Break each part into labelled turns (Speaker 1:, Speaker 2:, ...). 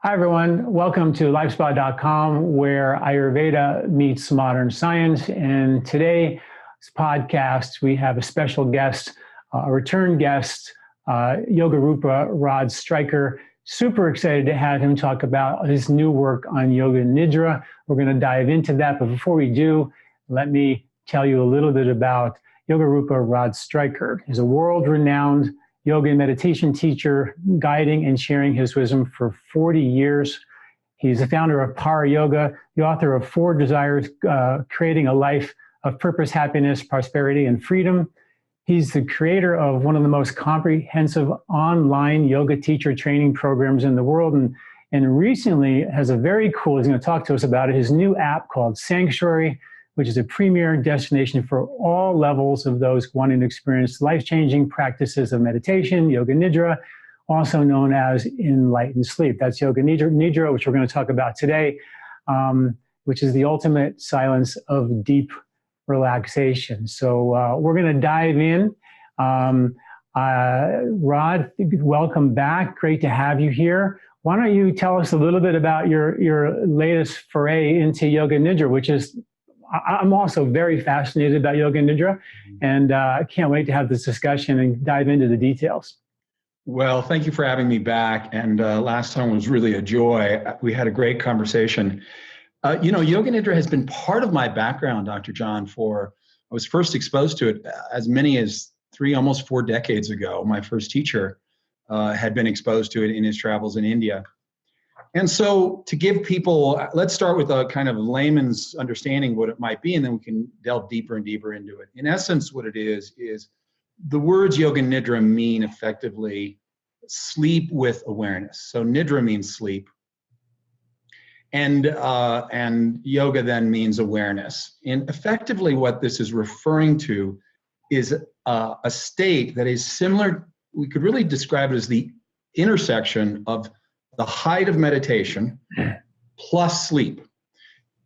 Speaker 1: Hi, everyone. Welcome to LifeSpa.com, where Ayurveda meets modern science. And today's podcast, we have a special guest, a return guest, Yogarupa Rod Stryker. Super excited to have him talk about his new work on Yoga Nidra. We're going to dive into that. But before we do, let me tell you a little bit about Yogarupa Rod Stryker. He's a world-renowned yoga and meditation teacher, guiding and sharing his wisdom for 40 years. He's the founder of ParaYoga, the author of 4 Desires, Creating a Life of Purpose, Happiness, Prosperity, and Freedom. He's the creator of one of the most comprehensive online yoga teacher training programs in the world, and recently has a very cool, he's going to talk to us about it, his new app called Sanctuary, which is a premier destination for all levels of those wanting to experience life-changing practices of meditation, Yoga Nidra, also known as enlightened sleep. That's Yoga Nidra, which we're going to talk about today, which is the ultimate silence of deep relaxation. So we're going to dive in. Rod, welcome back. Great to have you here. Why don't you tell us a little bit about your latest foray into Yoga Nidra, which is, I'm also very fascinated about Yoga Nidra, and I can't wait to have this discussion and dive into the details.
Speaker 2: Well, thank you for having me back. And last time was really a joy. We had a great conversation. Yoga Nidra has been part of my background, Dr. John, I was first exposed to it as many as 3, almost 4 decades ago. My first teacher had been exposed to it in his travels in India. And so to give people, let's start with a kind of layman's understanding what it might be, and then we can delve deeper and deeper into it. In essence, what it is the words Yoga Nidra mean effectively sleep with awareness. So Nidra means sleep, and yoga then means awareness. And effectively what this is referring to is a state that is similar, we could really describe it as the intersection of the height of meditation plus sleep.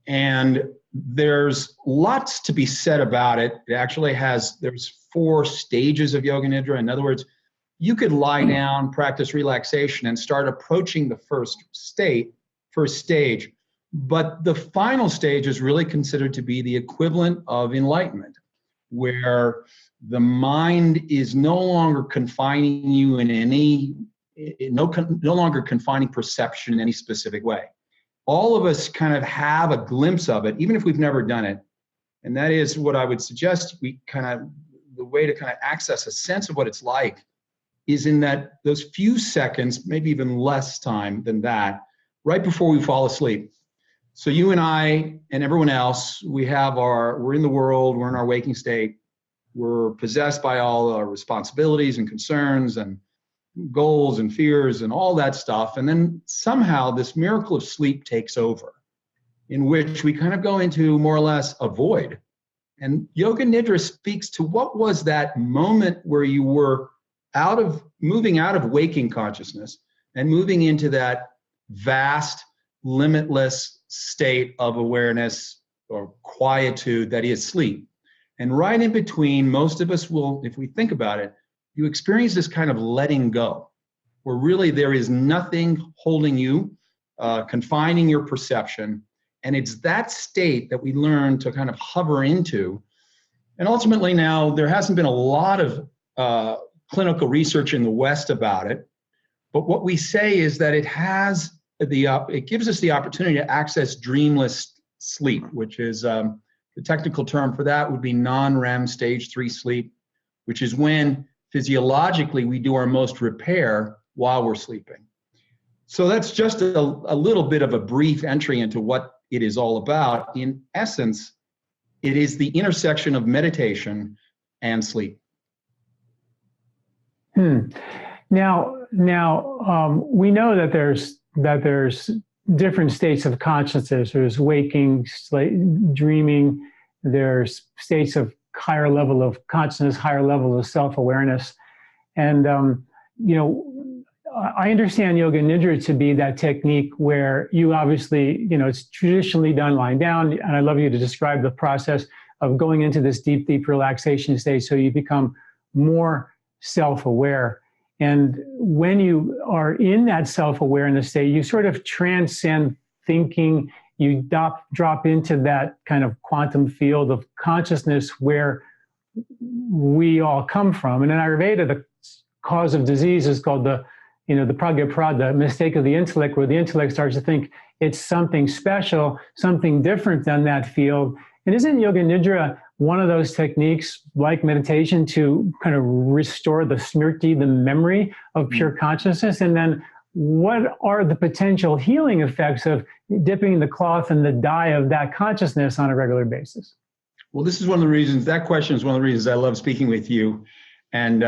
Speaker 2: And there's lots to be said about it. It actually there's 4 stages of Yoga Nidra. In other words, you could lie down, practice relaxation, and start approaching the first stage. But the final stage is really considered to be the equivalent of enlightenment, where the mind is no longer confining you no longer confining perception in any specific way. All of us kind of have a glimpse of it, even if we've never done it. And that is what I would suggest the way to kind of access a sense of what it's like is in those few seconds, maybe even less time than that, right before we fall asleep. So you and I and everyone else, we're in the world, we're in our waking state, we're possessed by all our responsibilities and concerns and goals and fears and all that stuff. And then somehow this miracle of sleep takes over, in which we kind of go into more or less a void. And Yoga Nidra speaks to what was that moment where you were moving out of waking consciousness and moving into that vast, limitless state of awareness or quietude that is sleep. And right in between, most of us will, if we think about it, you experience this kind of letting go, where really there is nothing holding you, confining your perception. And it's that state that we learn to kind of hover into. And ultimately now, there hasn't been a lot of clinical research in the West about it. But what we say is that it gives us the opportunity to access dreamless sleep, which is the technical term for that would be non-REM stage 3 sleep, which is when physiologically we do our most repair while we're sleeping. So that's just a little bit of a brief entry into what it is all about. In essence, it is the intersection of meditation and sleep.
Speaker 1: Now, we know that there's different states of consciousness. There's waking, dreaming. There's states of higher level of consciousness, higher level of self-awareness. And, I understand Yoga Nidra to be that technique where you obviously, it's traditionally done lying down. And I love you to describe the process of going into this deep, deep relaxation state so you become more self-aware. And when you are in that self-awareness state, you sort of transcend thinking, you drop into that kind of quantum field of consciousness where we all come from. And in Ayurveda, the cause of disease is called the pragya, the mistake of the intellect, where the intellect starts to think it's something special, something different than that field. And isn't Yoga Nidra one of those techniques, like meditation, to kind of restore the smriti, the memory of pure consciousness? And then what are the potential healing effects of dipping the cloth in the dye of that consciousness on a regular basis?
Speaker 2: Well, this is one of the reasons, that question is one of the reasons I love speaking with you. And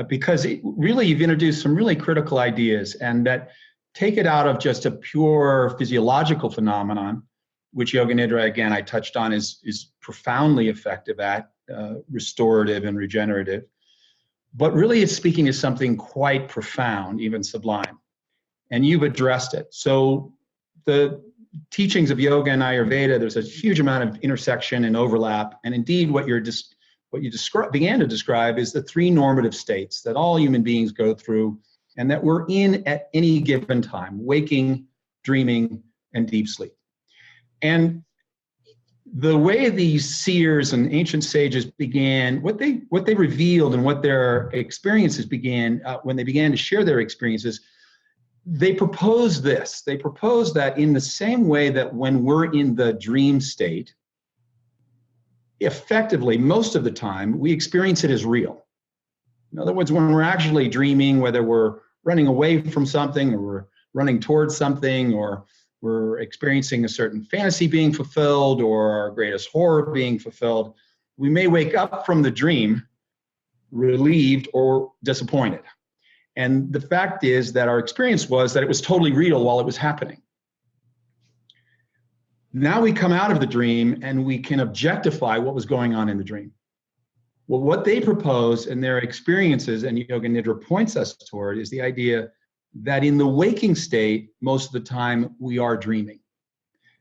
Speaker 2: because really you've introduced some really critical ideas, and that take it out of just a pure physiological phenomenon, which Yoga Nidra, again, I touched on, is profoundly effective at, restorative and regenerative. But really it's speaking to something quite profound, even sublime. And you've addressed it. So the teachings of yoga and Ayurveda, there's a huge amount of intersection and overlap. And indeed, what you began to describe is the three normative states that all human beings go through and that we're in at any given time: waking, dreaming, and deep sleep. And the way these seers and ancient sages began, what they revealed and what their experiences began, when they began to share their experiences, they proposed this. They proposed that in the same way that when we're in the dream state, effectively, most of the time, we experience it as real. In other words, when we're actually dreaming, whether we're running away from something or we're running towards something, or we're experiencing a certain fantasy being fulfilled or our greatest horror being fulfilled, we may wake up from the dream relieved or disappointed. And the fact is that our experience was that it was totally real while it was happening. Now we come out of the dream and we can objectify what was going on in the dream. Well, what they propose and their experiences, and Yoga Nidra points us toward, is the idea that in the waking state, most of the time we are dreaming.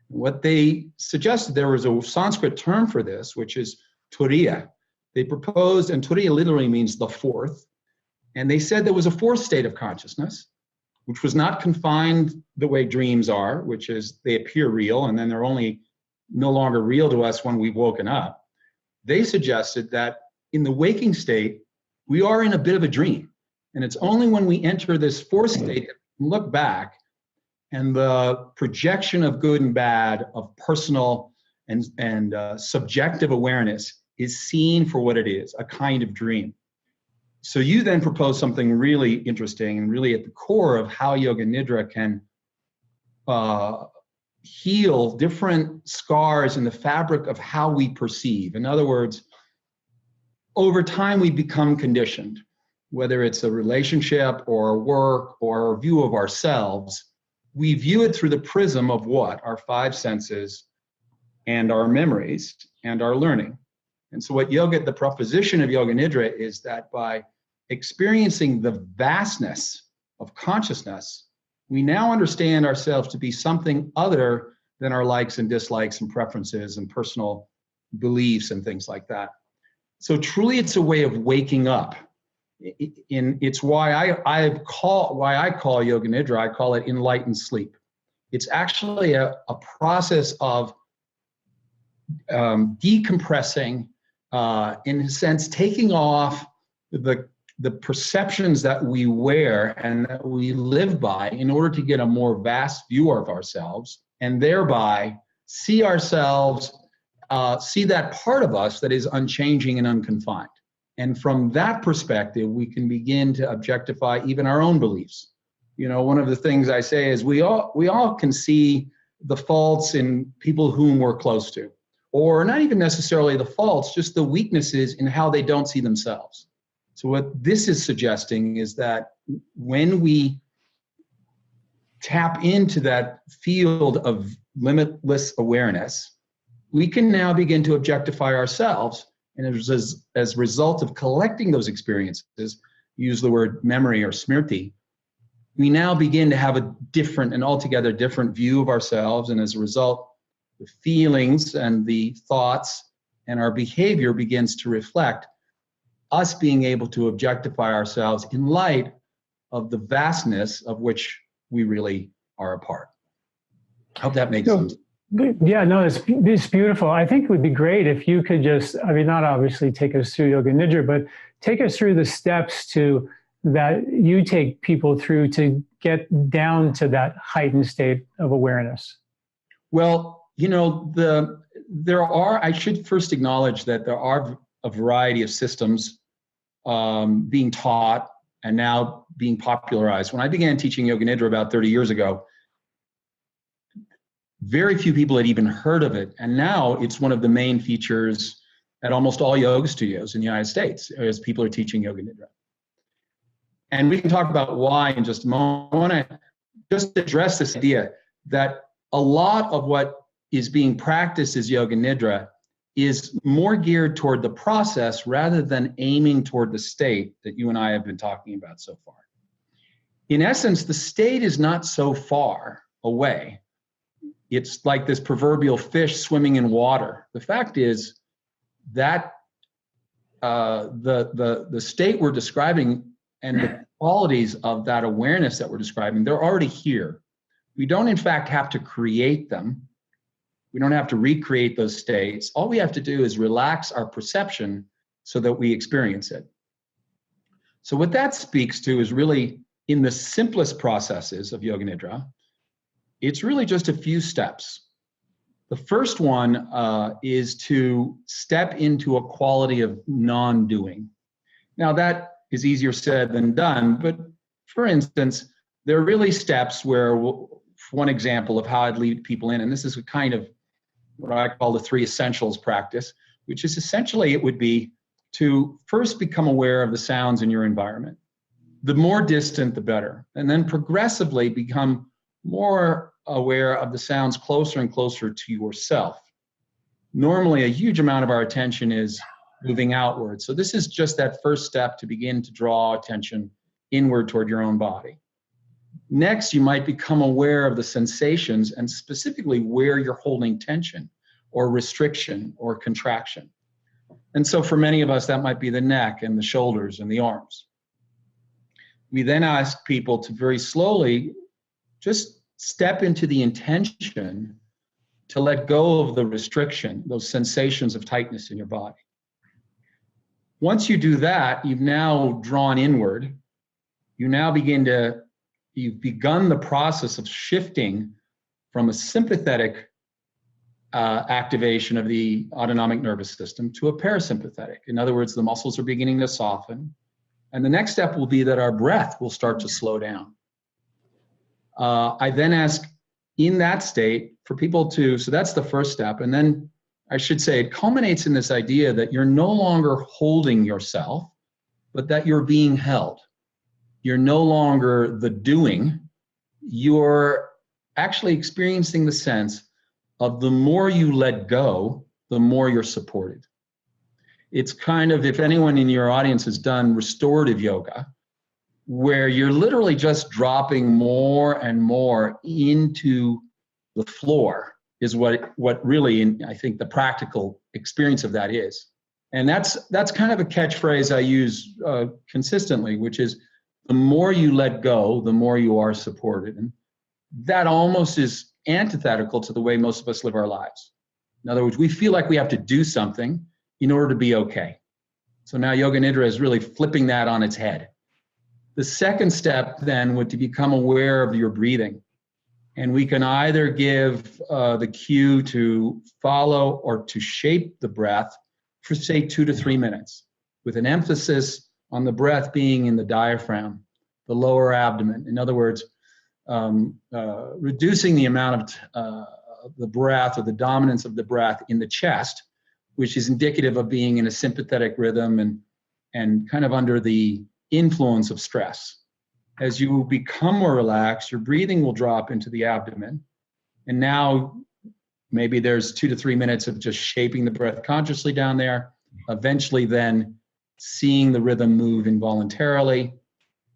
Speaker 2: What they suggested, there was a Sanskrit term for this, which is turiya. They proposed, and turiya literally means the fourth. And they said there was a fourth state of consciousness, which was not confined the way dreams are, which is they appear real and then they're only no longer real to us when we've woken up. They suggested that in the waking state, we are in a bit of a dream. And it's only when we enter this fourth state, look back, and the projection of good and bad, of personal and subjective awareness is seen for what it is, a kind of dream. So you then propose something really interesting and really at the core of how Yoga Nidra can heal different scars in the fabric of how we perceive. In other words, over time we become conditioned, whether it's a relationship or work or a view of ourselves. We view it through the prism of what? Our five senses and our memories and our learning. And so the proposition of Yoga Nidra is that by experiencing the vastness of consciousness, we now understand ourselves to be something other than our likes and dislikes and preferences and personal beliefs and things like that. So truly it's a way of waking up. It's why I call Yoga Nidra, I call it enlightened sleep. It's actually a process of decompressing, in a sense, taking off the perceptions that we wear and that we live by in order to get a more vast view of ourselves, and thereby see ourselves, see that part of us that is unchanging and unconfined. And from that perspective, we can begin to objectify even our own beliefs. You know, one of the things I say is we all can see the faults in people whom we're close to, or not even necessarily the faults, just the weaknesses in how they don't see themselves. So what this is suggesting is that when we tap into that field of limitless awareness, we can now begin to objectify ourselves. And as a result of collecting those experiences, use the word memory or smriti, we now begin to have a different and altogether different view of ourselves. And as a result, the feelings and the thoughts and our behavior begins to reflect us being able to objectify ourselves in light of the vastness of which we really are a part. I hope that makes sense.
Speaker 1: Yeah, no, it's beautiful. I think it would be great if you could just, I mean, not obviously take us through Yoga Nidra, but take us through the steps to that you take people through to get down to that heightened state of awareness.
Speaker 2: Well, I should first acknowledge that there are a variety of systems being taught and now being popularized. When I began teaching Yoga Nidra about 30 years ago, very few people had even heard of it. And now it's one of the main features at almost all yoga studios in the United States as people are teaching Yoga Nidra. And we can talk about why in just a moment. I want to just address this idea that a lot of what is being practiced as Yoga Nidra is more geared toward the process rather than aiming toward the state that you and I have been talking about so far. In essence, the state is not so far away. It's like this proverbial fish swimming in water. The fact is that the state we're describing and the qualities of that awareness that we're describing, they're already here. We don't, in fact, have to create them. We don't have to recreate those states. All we have to do is relax our perception so that we experience it. So what that speaks to is really in the simplest processes of Yoga Nidra, it's really just a few steps. The first one is to step into a quality of non-doing. Now that is easier said than done, but for instance, there are really steps where, one example of how I'd lead people in, and this is a kind of what I call the 3 essentials practice, which is essentially it would be to first become aware of the sounds in your environment. The more distant, the better. And then progressively become more aware of the sounds closer and closer to yourself. Normally, a huge amount of our attention is moving outward. So this is just that first step to begin to draw attention inward toward your own body. Next, you might become aware of the sensations and specifically where you're holding tension or restriction or contraction. And so for many of us, that might be the neck and the shoulders and the arms. We then ask people to very slowly just step into the intention to let go of the restriction, those sensations of tightness in your body. Once you do that, you've now drawn inward. You've begun the process of shifting from a sympathetic activation of the autonomic nervous system to a parasympathetic. In other words, the muscles are beginning to soften. And the next step will be that our breath will start to slow down. I then ask in that state for people so that's the first step. And then I should say it culminates in this idea that you're no longer holding yourself, but that you're being held. You're no longer the doing. You're actually experiencing the sense of the more you let go, the more you're supported. It's kind of, if anyone in your audience has done restorative yoga, where you're literally just dropping more and more into the floor is what really, I think, the practical experience of that is. And that's kind of a catchphrase I use consistently, which is the more you let go, the more you are supported. And that almost is antithetical to the way most of us live our lives. In other words, we feel like we have to do something in order to be okay. So now Yoga Nidra is really flipping that on its head. The second step then would to become aware of your breathing. And we can either give the cue to follow or to shape the breath for, say, 2 to 3 minutes, with an emphasis on the breath being in the diaphragm, the lower abdomen. In other words, reducing the amount of the breath or the dominance of the breath in the chest, which is indicative of being in a sympathetic rhythm and kind of under the influence of stress. As you become more relaxed, your breathing will drop into the abdomen. And now maybe there's 2 to 3 minutes of just shaping the breath consciously down there, eventually then seeing the rhythm move involuntarily,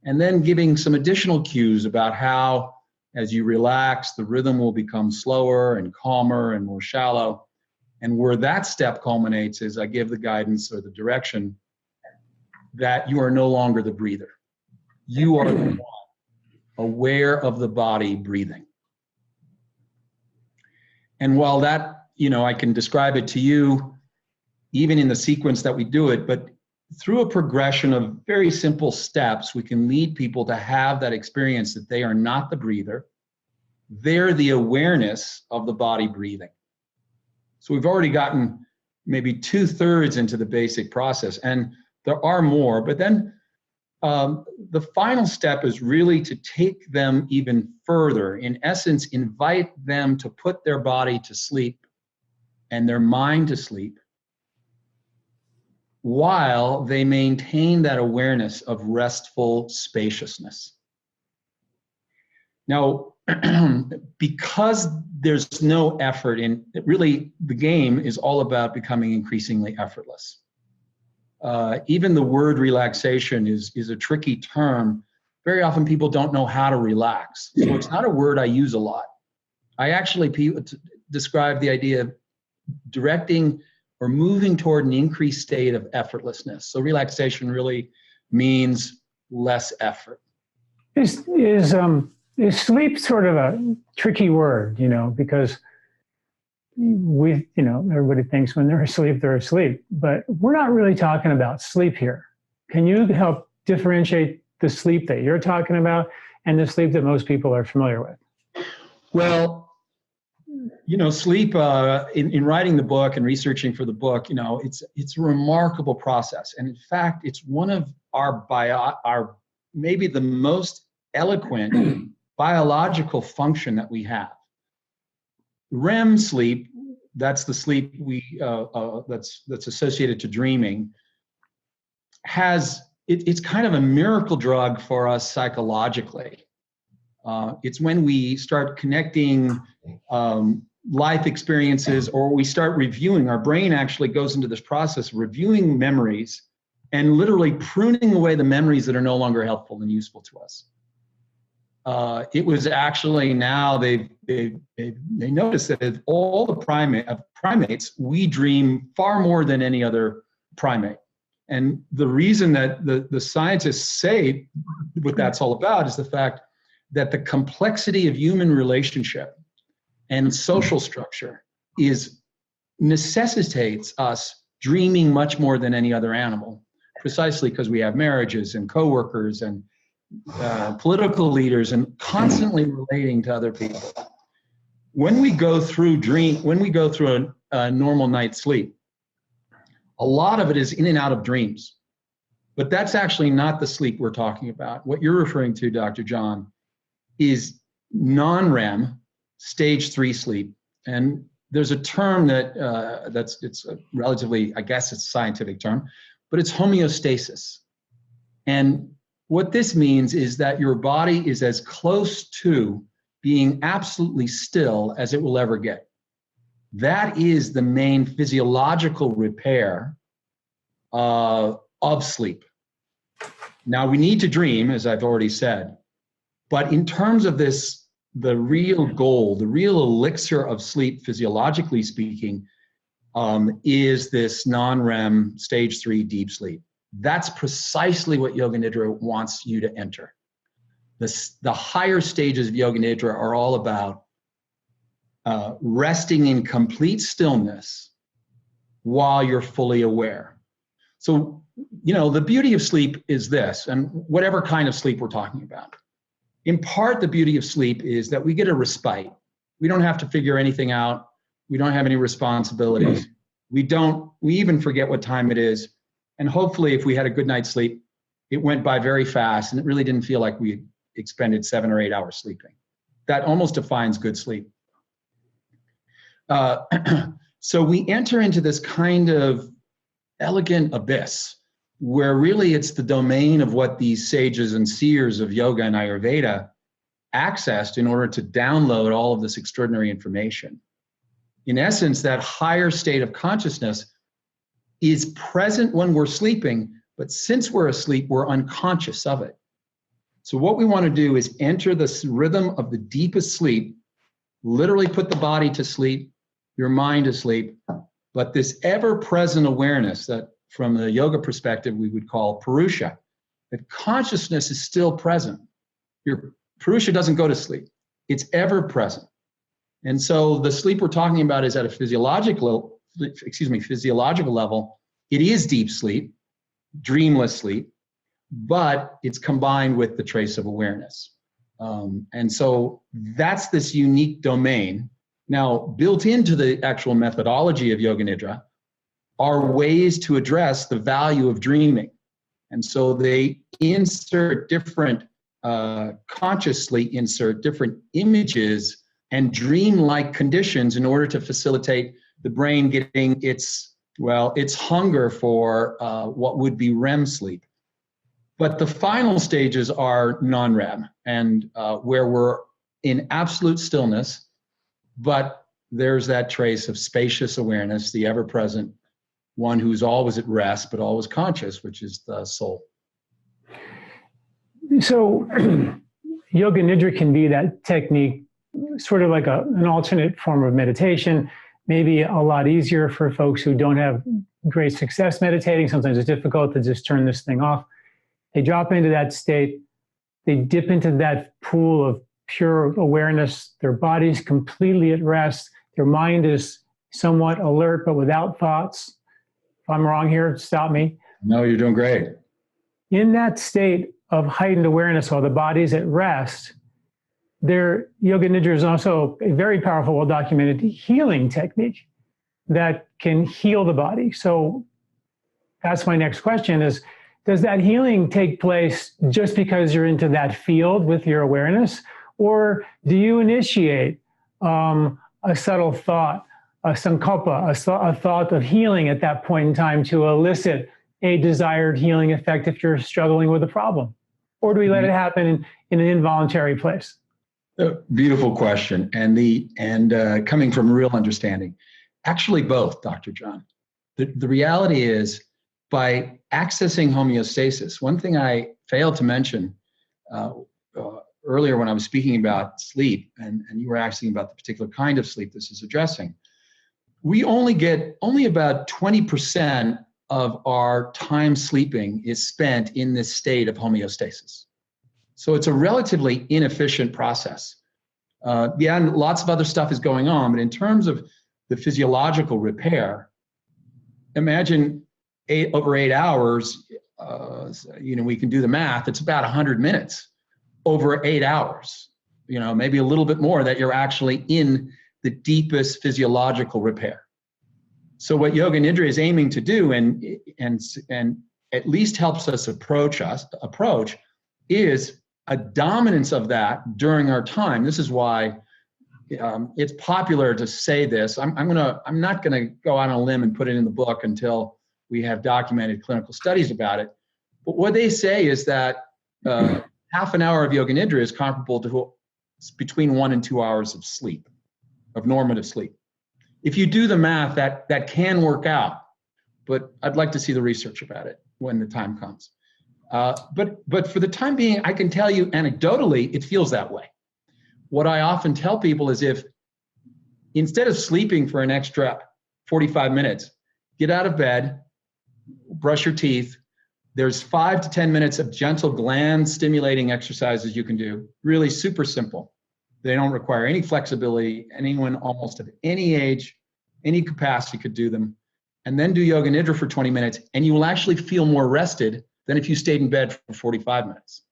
Speaker 2: and then giving some additional cues about how, as you relax, the rhythm will become slower and calmer and more shallow. And where that step culminates is I give the guidance or the direction that you are no longer the breather. You are the one aware of the body breathing. And while that, I can describe it to you, even in the sequence that we do it, but through a progression of very simple steps, we can lead people to have that experience that they are not the breather. They're the awareness of the body breathing. So we've already gotten maybe 2/3 into the basic process, and there are more, but then the final step is really to take them even further. In essence, invite them to put their body to sleep and their mind to sleep while they maintain that awareness of restful spaciousness. Now, because there's no effort in it, really the game is all about becoming increasingly effortless. Even the word relaxation is a tricky term. Very often people don't know how to relax. So it's not a word I use a lot. I actually describe the idea of directing or moving toward an increased state of effortlessness. So relaxation really means less effort.
Speaker 1: Is sleep sort of a tricky word, because everybody thinks when they're asleep, but we're not really talking about sleep here. Can you help differentiate the sleep that you're talking about and the sleep that most people are familiar with?
Speaker 2: Well, sleep, in writing the book and researching for the book, it's a remarkable process. And in fact, it's one of our maybe the most eloquent biological function that we have. REM sleep, that's the sleep that's associated to dreaming, it's kind of a miracle drug for us psychologically. It's when we start connecting life experiences, or we start reviewing. Our brain actually goes into this process of reviewing memories and literally pruning away the memories that are no longer helpful and useful to us. It was actually now they noticed that of all the primates, we dream far more than any other primate. And the reason that the scientists say what that's all about is the fact that the complexity of human relationship and social structure necessitates us dreaming much more than any other animal, precisely because we have marriages and coworkers and political leaders and constantly relating to other people. When we go through a normal night's sleep, a lot of it is in and out of dreams. But that's actually not the sleep we're talking about. What you're referring to, Dr. John, is non-REM stage 3 sleep. And there's a term it's a relatively, I guess it's a scientific term, but it's homeostasis. And what this means is that your body is as close to being absolutely still as it will ever get. That is the main physiological repair of sleep. Now, we need to dream, as I've already said, but in terms of this, the real goal, the real elixir of sleep, physiologically speaking, is this non-REM stage 3 deep sleep. That's precisely what Yoga Nidra wants you to enter. The higher stages of Yoga Nidra are all about resting in complete stillness while you're fully aware. So, the beauty of sleep is this, and whatever kind of sleep we're talking about. In part, the beauty of sleep is that we get a respite. We don't have to figure anything out. We don't have any responsibilities. We even forget what time it is. And hopefully, if we had a good night's sleep, it went by very fast and it really didn't feel like we expended 7 or 8 hours sleeping. That almost defines good sleep. So we enter into this kind of elegant abyss where really it's the domain of what these sages and seers of yoga and Ayurveda accessed in order to download all of this extraordinary information. In essence, that higher state of consciousness is present when we're sleeping, but since we're asleep, we're unconscious of it. So what we want to do is enter this rhythm of the deepest sleep, literally put the body to sleep, your mind to sleep, but this ever-present awareness that from the yoga perspective we would call Purusha, that consciousness is still present. Your Purusha doesn't go to sleep. It's ever present. And so the sleep we're talking about is at a physiological level. It is deep sleep, dreamless sleep, but it's combined with the trace of awareness. And so that's this unique domain. Now, built into the actual methodology of Yoga Nidra are ways to address the value of dreaming. And so they insert different, consciously insert different images and dream-like conditions in order to facilitate the brain getting its hunger for what would be REM sleep. But the final stages are non-REM, and where we're in absolute stillness, but there's that trace of spacious awareness, the ever-present one who's always at rest, but always conscious, which is the soul.
Speaker 1: So Yoga Nidra can be that technique, sort of like an alternate form of meditation, maybe a lot easier for folks who don't have great success meditating. Sometimes it's difficult to just turn this thing off. They drop into that state, they dip into that pool of pure awareness, their body's completely at rest, their mind is somewhat alert but without thoughts. If I'm wrong here, stop me.
Speaker 2: No, you're doing great.
Speaker 1: In that state of heightened awareness while the body's at rest, their Yoga Nidra is also a very powerful, well-documented healing technique that can heal the body. So that's my next question is, does that healing take place just because you're into that field with your awareness? Or do you initiate a subtle thought, a sankalpa, a thought of healing at that point in time to elicit a desired healing effect if you're struggling with a problem? Or do we let it happen in an involuntary place?
Speaker 2: Beautiful question, and coming from real understanding. Actually, both, Dr. John. The reality is, by accessing homeostasis, one thing I failed to mention earlier when I was speaking about sleep, and you were asking about the particular kind of sleep this is addressing, we only about 20% of our time sleeping is spent in this state of homeostasis. So it's a relatively inefficient process. And lots of other stuff is going on, but in terms of the physiological repair, imagine over 8 hours, we can do the math, it's about 100 minutes over 8 hours, maybe a little bit more that you're actually in the deepest physiological repair. So what Yoga Nidra is aiming to do and at least helps us approach is a dominance of that during our time. This is why it's popular to say this. I'm not gonna go out on a limb and put it in the book until we have documented clinical studies about it. But what they say is that half an hour of Yoga Nidra is comparable to between 1 and 2 hours of sleep, of normative sleep. If you do the math, that can work out, but I'd like to see the research about it when the time comes. But for the time being, I can tell you anecdotally, it feels that way. What I often tell people is, if instead of sleeping for an extra 45 minutes, get out of bed, brush your teeth. There's 5 to 10 minutes of gentle gland stimulating exercises you can do. Really super simple. They don't require any flexibility. Anyone almost of any age, any capacity could do them. And then do Yoga Nidra for 20 minutes, and you will actually feel more rested than if you stayed in bed for 45 minutes.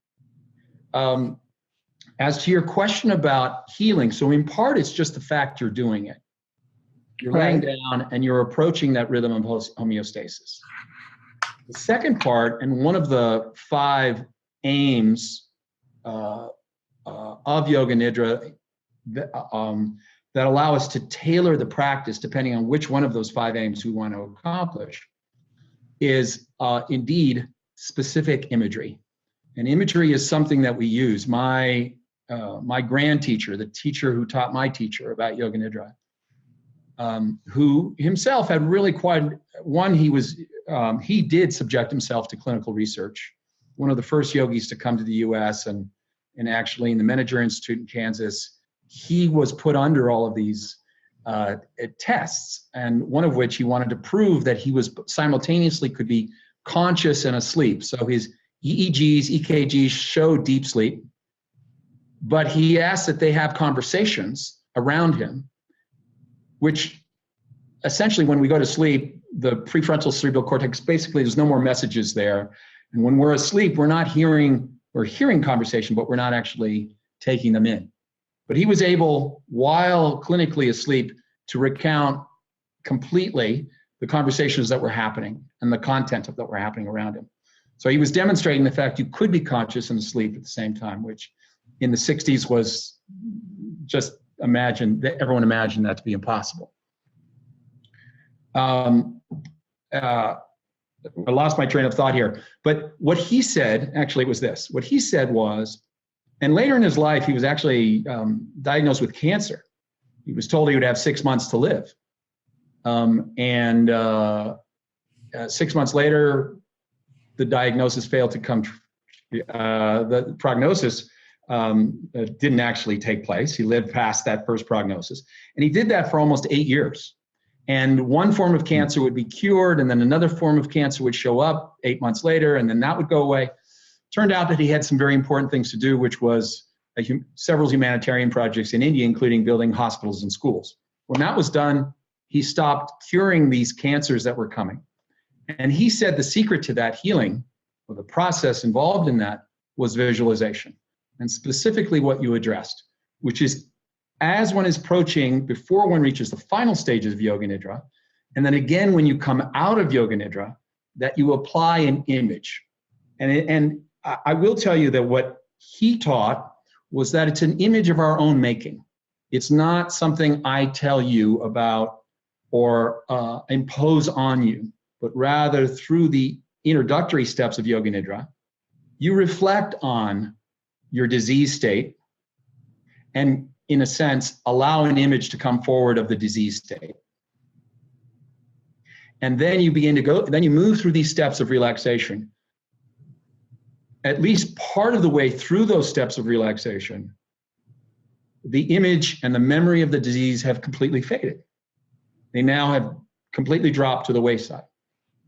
Speaker 2: As to your question about healing, so in part, it's just the fact you're doing it. You're laying down and you're approaching that rhythm of homeostasis. The second part, and one of the 5 aims of Yoga Nidra that allow us to tailor the practice depending on which one of those 5 aims we want to accomplish, is indeed specific imagery. And imagery is something that we use. My grand teacher, the teacher who taught my teacher about Yoga Nidra, who himself had really he did subject himself to clinical research. One of the first yogis to come to the US and actually in the Menninger Institute in Kansas, he was put under all of these tests, and one of which he wanted to prove that he was simultaneously could be conscious and asleep. So his EEGs, EKGs show deep sleep, but he asked that they have conversations around him, which essentially when we go to sleep, the prefrontal cerebral cortex, basically there's no more messages there. And when we're asleep, we're hearing conversation, but we're not actually taking them in. But he was able, while clinically asleep, to recount completely the conversations that were happening and the content that were happening around him. So he was demonstrating the fact you could be conscious and asleep at the same time, which in the 60s was just everyone imagined that to be impossible. I lost my train of thought here, but what he said actually was this. What he said was, and later in his life, he was actually diagnosed with cancer. He was told he would have 6 months to live. 6 months later, the diagnosis failed to come true. The prognosis didn't actually take place. He lived past that first prognosis. And he did that for almost 8 years. And one form of cancer would be cured, and then another form of cancer would show up 8 months later, and then that would go away. Turned out that he had some very important things to do, which was several humanitarian projects in India, including building hospitals and schools. When that was done, he stopped curing these cancers that were coming. And he said the secret to that healing, or the process involved in that, was visualization. And specifically what you addressed, which is as one is approaching, before one reaches the final stages of Yoga Nidra, and then again when you come out of Yoga Nidra, that you apply an image. And I will tell you that what he taught was that it's an image of our own making. It's not something I tell you about or impose on you, but rather through the introductory steps of Yoga Nidra, you reflect on your disease state and, in a sense, allow an image to come forward of the disease state. And then you then you move through these steps of relaxation. At least part of the way through those steps of relaxation, the image and the memory of the disease have completely faded. They now have completely dropped to the wayside.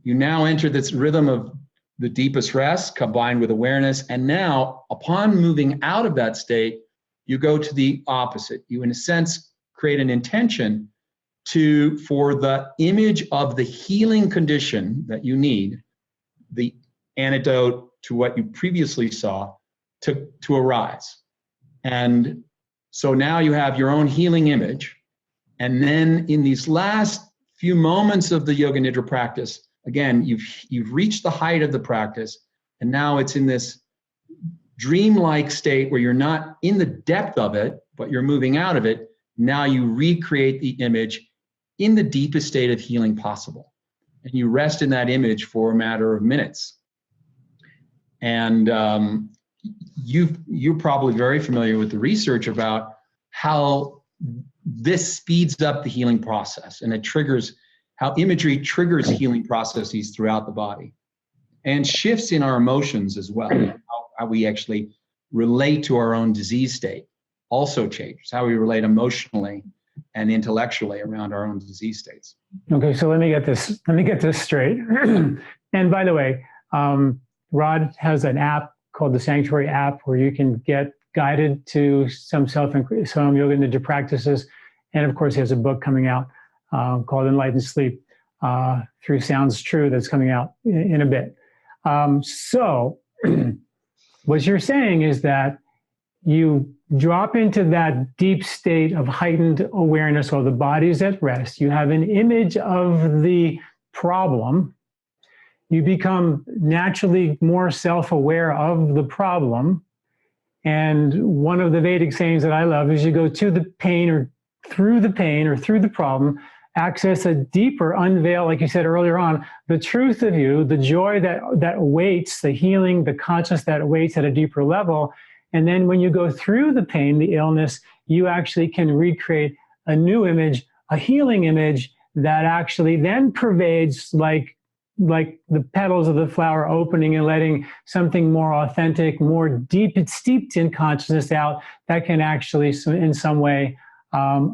Speaker 2: You now enter this rhythm of the deepest rest combined with awareness. And now, upon moving out of that state, you go to the opposite. You, in a sense, create an intention for the image of the healing condition that you need, the antidote to what you previously saw, to arise. And so now you have your own healing image. And then in these last few moments of the Yoga Nidra practice, again, you've reached the height of the practice, and now it's in this dreamlike state where you're not in the depth of it, but you're moving out of it. Now you recreate the image in the deepest state of healing possible. And you rest in that image for a matter of minutes. And you're probably very familiar with the research about how this speeds up the healing process, and it triggers how imagery triggers healing processes throughout the body and shifts in our emotions as well. How we actually relate to our own disease state also changes, how we relate emotionally and intellectually around our own disease states.
Speaker 1: Okay, so let me get this straight. And by the way, Rod has an app called the Sanctuary app where you can get guided to some Yoga Nidra practices. And of course, he has a book coming out called Enlightened Sleep through Sounds True that's coming out in a bit. So what you're saying is that you drop into that deep state of heightened awareness while the body's at rest. You have an image of the problem. You become naturally more self-aware of the problem. And one of the Vedic sayings that I love is you go to the pain or through the problem, access a deeper unveil, like you said earlier on, the truth of you, the joy that awaits, the healing, the consciousness that awaits at a deeper level. And then when you go through the pain, the illness, you actually can recreate a new image, a healing image that actually then pervades like the petals of the flower opening and letting something more authentic, more deep, steeped in consciousness out that can actually in some way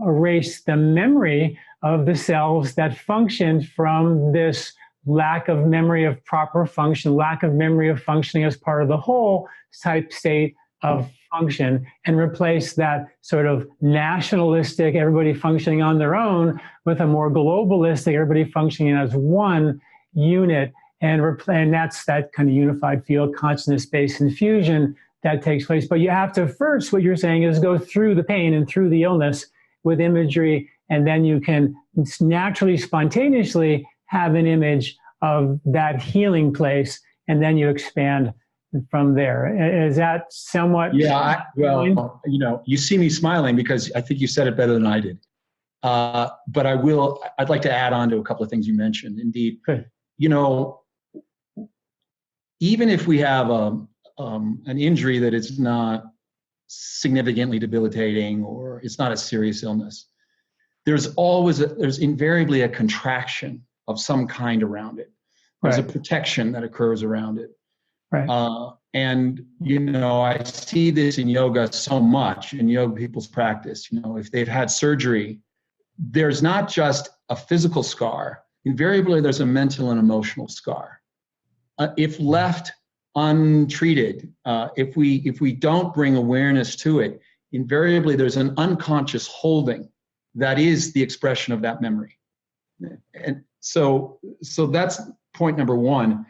Speaker 1: erase the memory of the cells that functioned from this lack of memory of proper function, lack of memory of functioning as part of the whole type state of function, and replace that sort of nationalistic, everybody functioning on their own, with a more globalistic, everybody functioning as one unit. And that's that kind of unified field consciousness-based infusion that takes place. But you have to first, what you're saying is, go through the pain and through the illness with imagery, and then you can naturally, spontaneously have an image of that healing place, and then you expand from there. Is that somewhat?
Speaker 2: Yeah, well, you see me smiling because I think you said it better than I did. But I'd like to add on to a couple of things you mentioned. Indeed,
Speaker 1: good.
Speaker 2: Even if we have an injury that is not significantly debilitating, or it's not a serious illness, there's invariably a contraction of some kind around it. There's a protection that occurs around it.
Speaker 1: Right.
Speaker 2: And, I see this in yoga so much, in yoga people's practice. If they've had surgery, there's not just a physical scar. Invariably, there's a mental and emotional scar. If left untreated, if we don't bring awareness to it, invariably there's an unconscious holding that is the expression of that memory. And so that's point number one.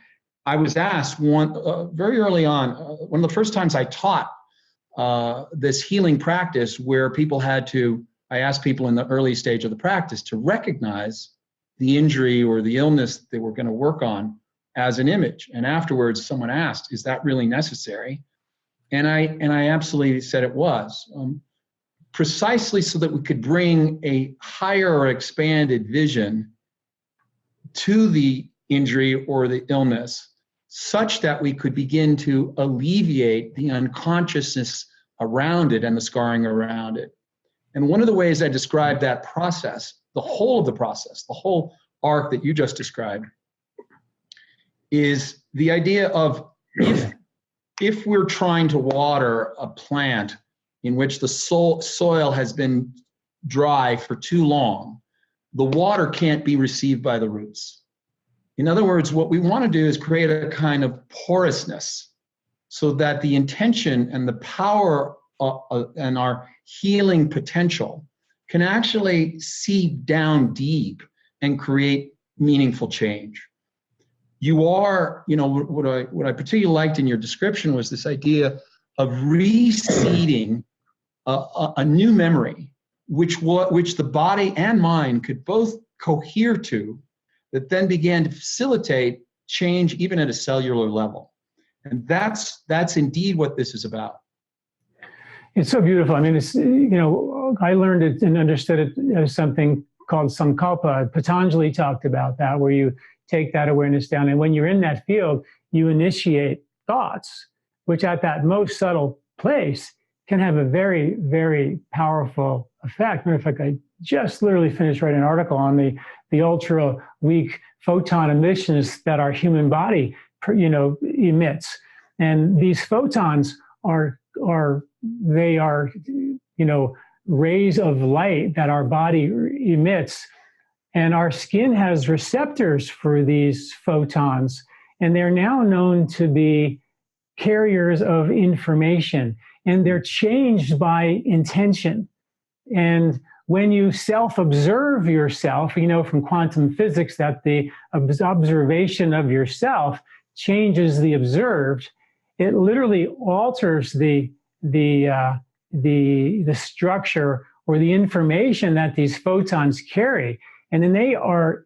Speaker 2: I was asked very early on, one of the first times I taught this healing practice, where I asked people in the early stage of the practice to recognize the injury or the illness they were going to work on as an image. And afterwards, someone asked, "Is that really necessary?" And I absolutely said it was, precisely so that we could bring a higher or expanded vision to the injury or the illness, such that we could begin to alleviate the unconsciousness around it and the scarring around it. And one of the ways I describe that process, the whole of the process, the whole arc that you just described, is the idea of, if we're trying to water a plant in which the soil has been dry for too long, the water can't be received by the roots. In other words, what we want to do is create a kind of porousness, so that the intention and the power and our healing potential can actually seep down deep and create meaningful change. What I particularly liked in your description was this idea of reseeding a new memory, which the body and mind could both cohere to, that then began to facilitate change even at a cellular level. And that's indeed what this is about.
Speaker 1: It's so beautiful. I mean, I learned it and understood it as something called sankalpa. Patanjali talked about that, where you take that awareness down. And when you're in that field, you initiate thoughts, which at that most subtle place can have a very, very powerful effect. Matter of fact, I just literally finished writing an article on the ultra weak photon emissions that our human body, emits. And these photons are rays of light that our body emits. And our skin has receptors for these photons. And they're now known to be carriers of information. And they're changed by intention. And when you self-observe yourself, from quantum physics that the observation of yourself changes the observed, it literally alters the structure or the information that these photons carry. And then they are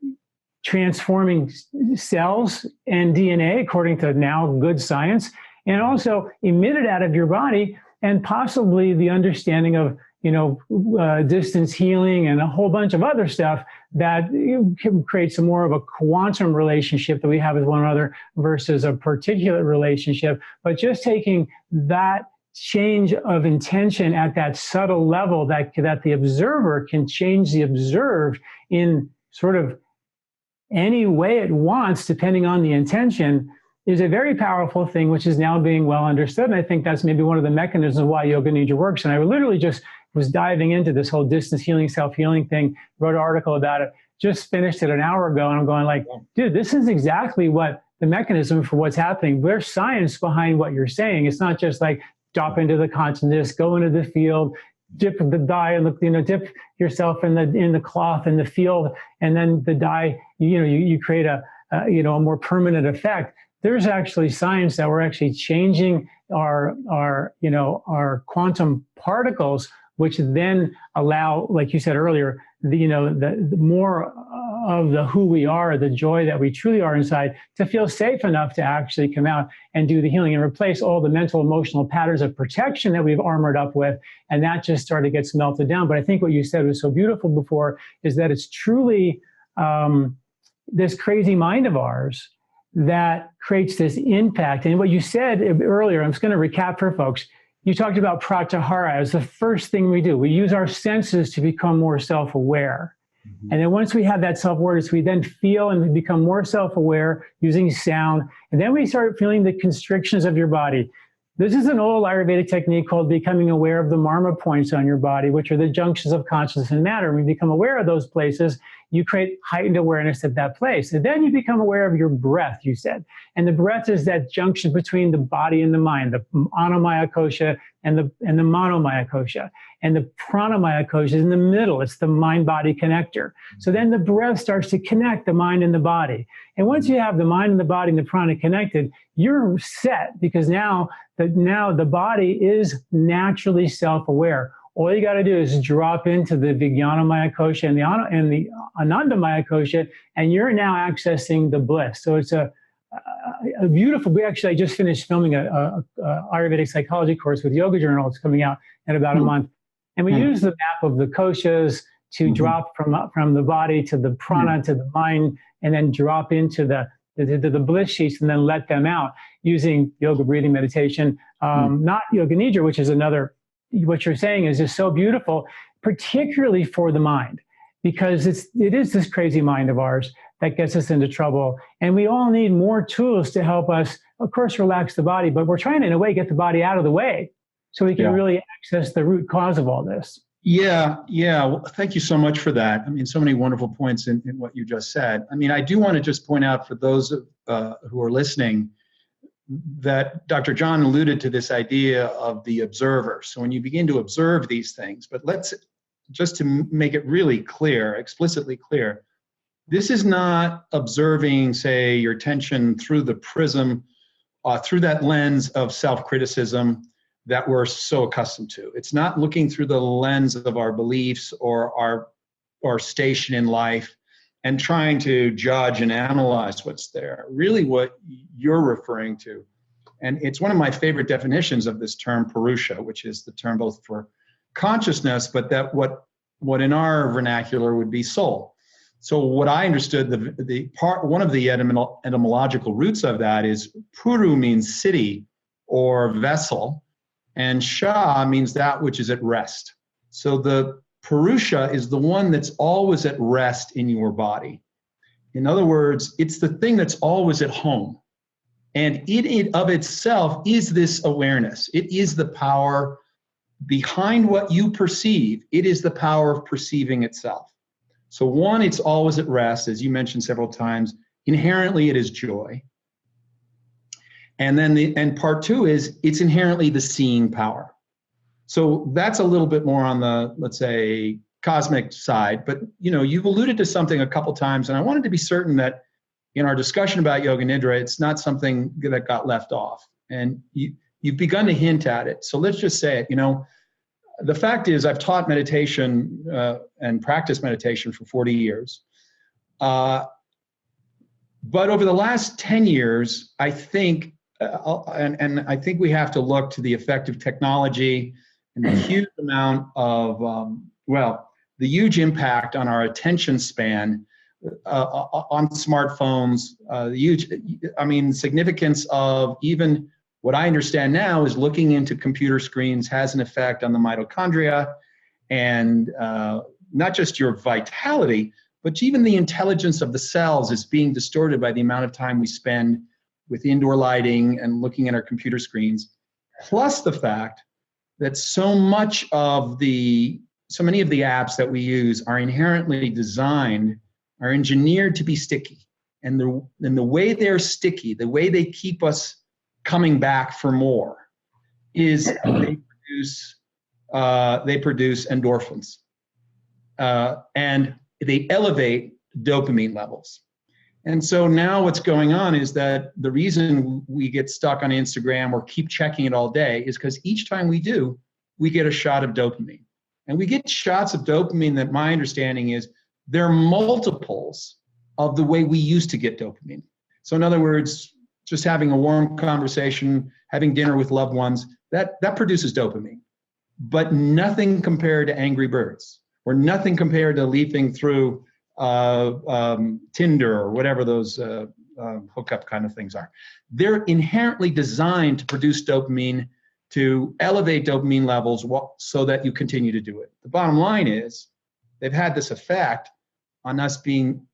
Speaker 1: transforming cells and DNA, according to now good science, and also emitted out of your body, and possibly the understanding of distance healing and a whole bunch of other stuff that can create some more of a quantum relationship that we have with one another versus a particular relationship. But just taking that change of intention at that subtle level, that the observer can change the observed in sort of any way it wants, depending on the intention, is a very powerful thing, which is now being well understood. And I think that's maybe one of the mechanisms of why Yoga Nidra works. And I literally just was diving into this whole distance healing, self-healing thing, wrote an article about it just finished it an hour ago, and I'm going like, dude, this is exactly what the mechanism for what's happening. There's science behind what you're saying. It's not just like drop into the consciousness, go into the field, dip the dye, and dip yourself in the cloth in the field, and then the dye, you create a more permanent effect. There's actually science that we're actually changing our quantum particles, which then allow, like you said earlier, the more of the who we are, the joy that we truly are inside, to feel safe enough to actually come out and do the healing and replace all the mental, emotional patterns of protection that we've armored up with. And that just started to get melted down. But I think what you said was so beautiful before is that it's truly this crazy mind of ours that creates this impact. And what you said earlier, I'm just going to recap for folks. You talked about pratyahara as the first thing we do. We use our senses to become more self-aware. And then once we have that self-awareness, we then feel and we become more self-aware using sound. And then we start feeling the constrictions of your body. This is an old Ayurvedic technique called becoming aware of the marma points on your body, which are the junctions of consciousness and matter. When you become aware of those places, you create heightened awareness at that place. And then you become aware of your breath, you said. And the breath is that junction between the body and the mind, the anamaya kosha and the manomaya kosha. And the pranamaya kosha is in the middle. It's the mind-body connector. So then the breath starts to connect the mind and the body. And once you have the mind and the body and the prana connected, you're set, because now the body is naturally self-aware. All you got to do is drop into the Vijnanamaya kosha and the Anandamaya kosha, and you're now accessing the bliss. So it's a beautiful. I just finished filming a Ayurvedic psychology course with Yoga Journal. It's coming out in about a month, and we use the map of the koshas to drop from the body to the prana to the mind, and then drop into the bliss sheets and then let them out using yoga breathing meditation, not Yoga Nidra, which is another. What you're saying is just so beautiful, particularly for the mind, because it is this crazy mind of ours that gets us into trouble. And we all need more tools to help us, of course, relax the body, but we're trying to, in a way, get the body out of the way so we can really access the root cause of all this.
Speaker 2: Yeah. Well, thank you so much for that. I mean, so many wonderful points in what you just said. I mean, I do want to just point out for those who are listening that Dr. John alluded to this idea of the observer. So when you begin to observe these things, but let's just to make it really clear, explicitly clear, this is not observing, say, your tension through the prism, through that lens of self-criticism that we're so accustomed to. It's not looking through the lens of our beliefs or our station in life and trying to judge and analyze what's there. Really what you're referring to, and it's one of my favorite definitions of this term Purusha, which is the term both for consciousness, but that what in our vernacular would be soul. So what I understood, one of the etymological roots of that is Puru means city or vessel, and Sha means that which is at rest. So the Purusha is the one that's always at rest in your body. In other words, it's the thing that's always at home. And it of itself is this awareness. It is the power behind what you perceive. It is the power of perceiving itself. So one, it's always at rest, as you mentioned several times. Inherently, it is joy. And then part two is it's inherently the seeing power. So that's a little bit more on the, let's say, cosmic side. But you've alluded to something a couple times, and I wanted to be certain that in our discussion about Yoga Nidra, it's not something that got left off. And you've begun to hint at it. So let's just say it. The fact is, I've taught meditation and practiced meditation for 40 years. But over the last 10 years, I think, and I think we have to look to the effect of technology and the huge amount of, the huge impact on our attention span on smartphones, the significance of even what I understand now is looking into computer screens has an effect on the mitochondria and not just your vitality, but even the intelligence of the cells is being distorted by the amount of time we spend with indoor lighting and looking at our computer screens, plus the fact that so many of the apps that we use are inherently designed, are engineered to be sticky. And the way they're sticky, the way they keep us coming back for more, is they produce endorphins. And they elevate dopamine levels. And so now what's going on is that the reason we get stuck on Instagram or keep checking it all day is because each time we do, we get a shot of dopamine. And we get shots of dopamine that my understanding is they're multiples of the way we used to get dopamine. So in other words, just having a warm conversation, having dinner with loved ones, that produces dopamine. But nothing compared to Angry Birds, or nothing compared to leaping through Tinder or whatever those hookup kind of things are. They're inherently designed to produce dopamine, to elevate dopamine levels so that you continue to do it. The bottom line is they've had this effect on us being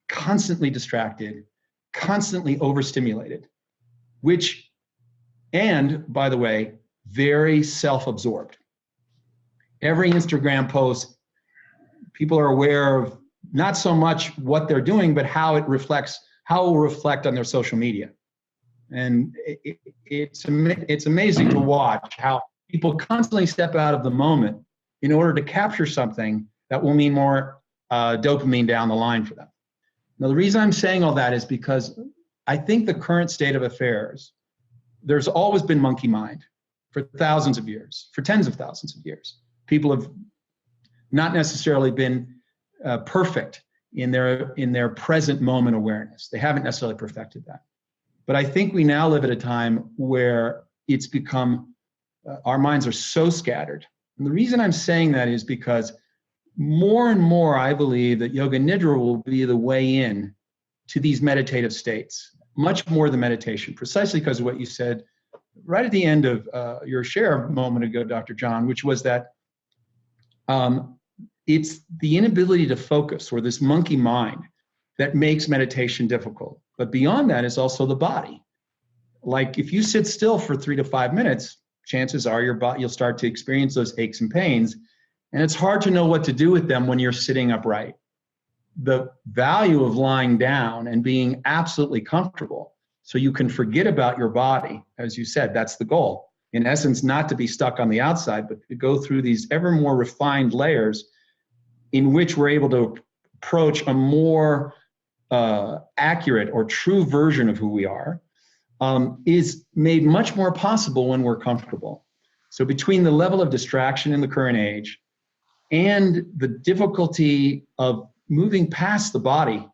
Speaker 2: constantly distracted, constantly overstimulated, and by the way, very self-absorbed. Every Instagram post, people are aware of not so much what they're doing, but how it will reflect on their social media. And it's amazing to watch how people constantly step out of the moment in order to capture something that will mean more dopamine down the line for them. Now, the reason I'm saying all that is because I think the current state of affairs, there's always been monkey mind for thousands of years, for tens of thousands of years. People have not necessarily been perfect in their present moment awareness. They haven't necessarily perfected that. But I think we now live at a time where it's become, our minds are so scattered. And the reason I'm saying that is because more and more I believe that Yoga Nidra will be the way in to these meditative states, much more than meditation, precisely because of what you said right at the end of your share a moment ago, Dr. John, which was that it's the inability to focus, or this monkey mind, that makes meditation difficult. But beyond that is also the body. Like if you sit still for 3 to 5 minutes, chances are you'll start to experience those aches and pains. And it's hard to know what to do with them when you're sitting upright. The value of lying down and being absolutely comfortable so you can forget about your body, as you said, that's the goal. In essence, not to be stuck on the outside, but to go through these ever more refined layers in which we're able to approach a more accurate or true version of who we are, is made much more possible when we're comfortable. So between the level of distraction in the current age and the difficulty of moving past the body,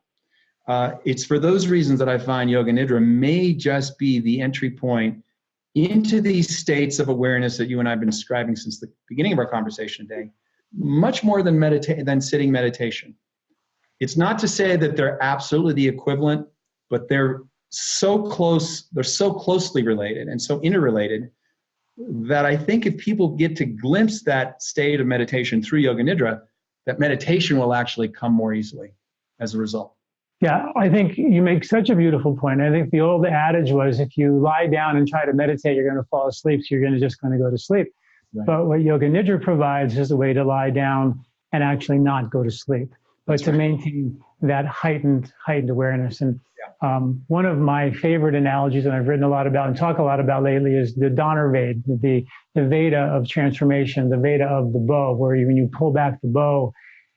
Speaker 2: it's for those reasons that I find Yoga Nidra may just be the entry point into these states of awareness that you and I have been describing since the beginning of our conversation today, much more than sitting meditation. It's not to say that they're absolutely the equivalent, but they're so closely related and so interrelated that I think if people get to glimpse that state of meditation through Yoga Nidra, that meditation will actually come more easily as a result.
Speaker 1: Yeah, I think you make such a beautiful point. I think the old adage was if you lie down and try to meditate, you're going to fall asleep, so you're just going to go to sleep. Right. But what Yoga Nidra provides is a way to lie down and actually not go to sleep, but That's to right. maintain that heightened awareness. And one of my favorite analogies that I've written a lot about and talk a lot about lately is the Donner Veda, the Veda of transformation, the Veda of the bow, where when you pull back the bow,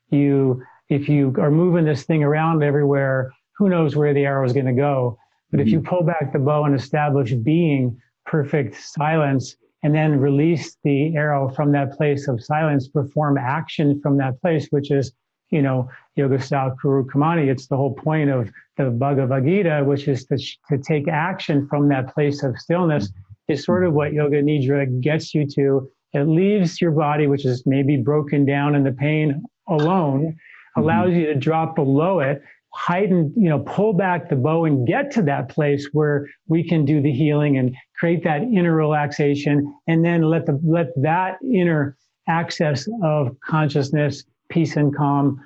Speaker 1: if you are moving this thing around everywhere, who knows where the arrow is going to go. But if you pull back the bow and establish being, perfect silence, and then release the arrow from that place of silence, perform action from that place, which is, yoga style Kuru Kamani. It's the whole point of the Bhagavad Gita, which is to take action from that place of stillness, is sort of what Yoga Nidra gets you to. It leaves your body, which is maybe broken down in the pain alone, allows you to drop below it, heighten, pull back the bow and get to that place where we can do the healing and create that inner relaxation, and then let that inner access of consciousness, peace and calm,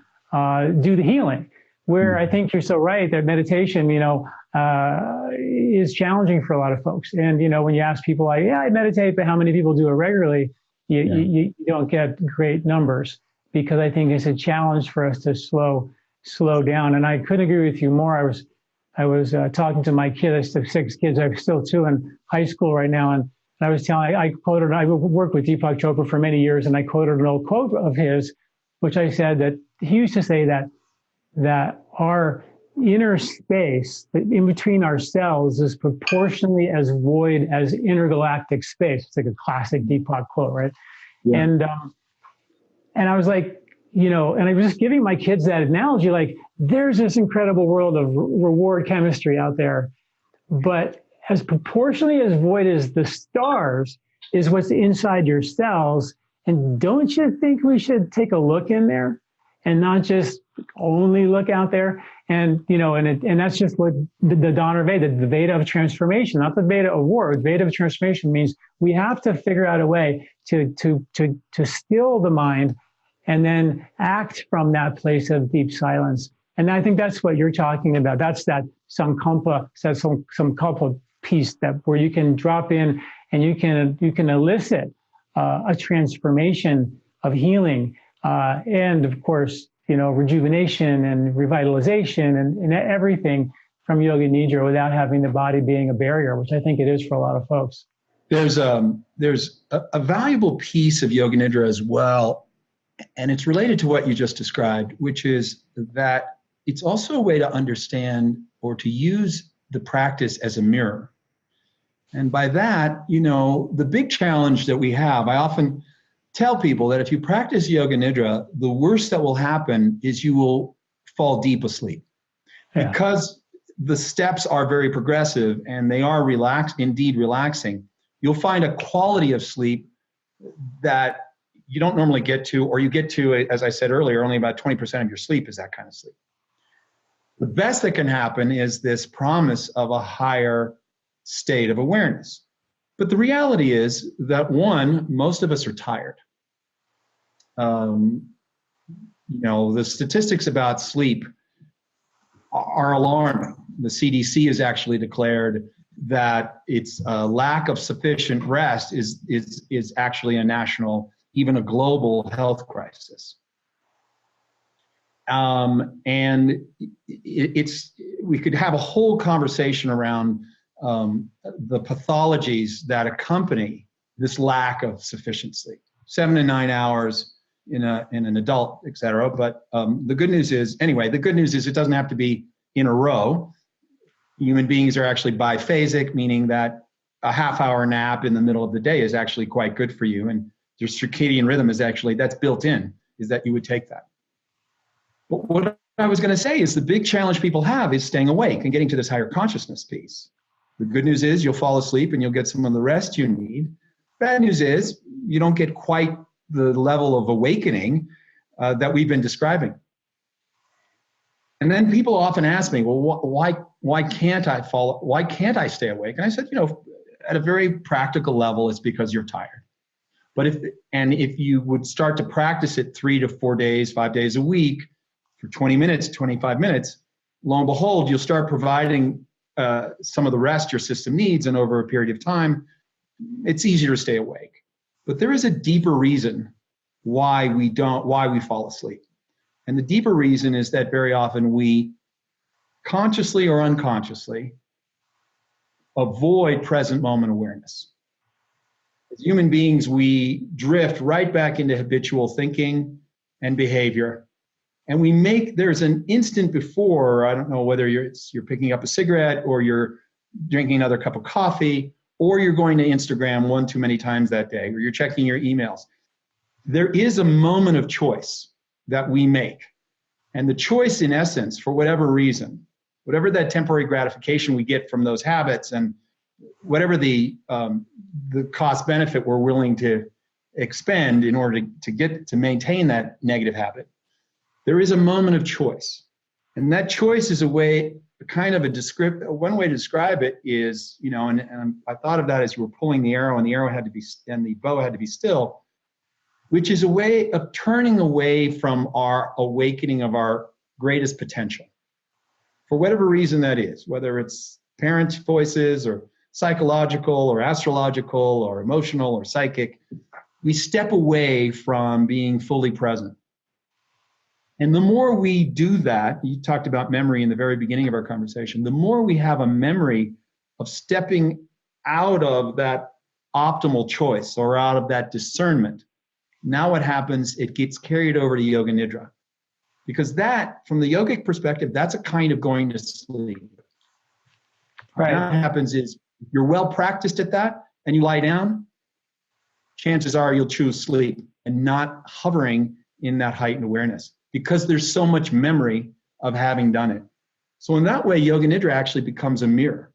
Speaker 1: do the healing. Where I think you're so right that meditation, is challenging for a lot of folks. And, when you ask people like, I meditate, but how many people do it regularly? You don't get great numbers, because I think it's a challenge for us to slow slow down. And I couldn't agree with you more. I was talking to my kids. I have 6 kids. I have still 2 in high school right now. And I was telling, I quoted, I worked with Deepak Chopra for many years, and I quoted an old quote of his, which I said that he used to say that our inner space in between our cells is proportionally as void as intergalactic space. It's like a classic Deepak quote, right? Yeah. And I was like, and I was just giving my kids that analogy, like, there's this incredible world of reward chemistry out there, but as proportionally as void as the stars is what's inside your cells. And don't you think we should take a look in there and not just only look out there? And, and that's just what the Dana Veda, the Veda of transformation, not the Veda of war. The Veda of transformation means we have to figure out a way to still the mind and then act from that place of deep silence. And I think that's what you're talking about. That's that sankalpa piece where you can drop in and you can elicit a transformation of healing and, of course, rejuvenation and revitalization and everything from Yoga Nidra without having the body being a barrier, which I think it is for a lot of folks.
Speaker 2: There's a valuable piece of Yoga Nidra as well, and it's related to what you just described, which is that it's also a way to understand or to use the practice as a mirror. And by that, the big challenge that we have, I often tell people that if you practice Yoga Nidra, the worst that will happen is you will fall deep asleep. Yeah. Because the steps are very progressive and they are indeed relaxing. You'll find a quality of sleep that you don't normally get to, or you get to, as I said earlier, only about 20% of your sleep is that kind of sleep. The best that can happen is this promise of a higher state of awareness. But the reality is that, one, most of us are tired. The statistics about sleep are alarming. The CDC has actually declared that its lack of sufficient rest is actually a national, even a global health crisis. And we could have a whole conversation around the pathologies that accompany this lack of sufficient sleep, 7 to 9 hours in an adult, et cetera. But the good news is it doesn't have to be in a row. Human beings are actually biphasic, meaning that a half-hour nap in the middle of the day is actually quite good for you. And your circadian rhythm that's built in, is that you would take that. But what I was going to say is the big challenge people have is staying awake and getting to this higher consciousness piece. The good news is you'll fall asleep and you'll get some of the rest you need. Bad news is you don't get quite the level of awakening that we've been describing. And then people often ask me, well, why can't I stay awake? And I said, at a very practical level, it's because you're tired. But if you would start to practice it 3 to 4 days, 5 days a week for 20 minutes, 25 minutes, lo and behold, you'll start providing some of the rest your system needs, and over a period of time, it's easier to stay awake. But there is a deeper reason why we fall asleep. And the deeper reason is that very often we consciously or unconsciously avoid present moment awareness. As human beings, we drift right back into habitual thinking and behavior. And there's an instant before, I don't know whether you're picking up a cigarette or you're drinking another cup of coffee, or you're going to Instagram one too many times that day, or you're checking your emails. There is a moment of choice that we make. And the choice, in essence, for whatever reason, whatever that temporary gratification we get from those habits, and whatever the cost benefit we're willing to expend in order to maintain that negative habit, there is a moment of choice. And that choice is one way to describe it is, and I thought of that as you were pulling the arrow, and the bow had to be still, which is a way of turning away from our awakening of our greatest potential. For whatever reason that is, whether it's parent voices or psychological or astrological or emotional or psychic, we step away from being fully present. And the more we do that, you talked about memory in the very beginning of our conversation, the more we have a memory of stepping out of that optimal choice or out of that discernment, now what happens, it gets carried over to Yoga Nidra. Because that, from the yogic perspective, that's a kind of going to sleep.
Speaker 1: Right.
Speaker 2: Now what happens is, if you're well practiced at that and you lie down, chances are you'll choose sleep and not hovering in that heightened awareness because there's so much memory of having done it. So in that way, Yoga Nidra actually becomes a mirror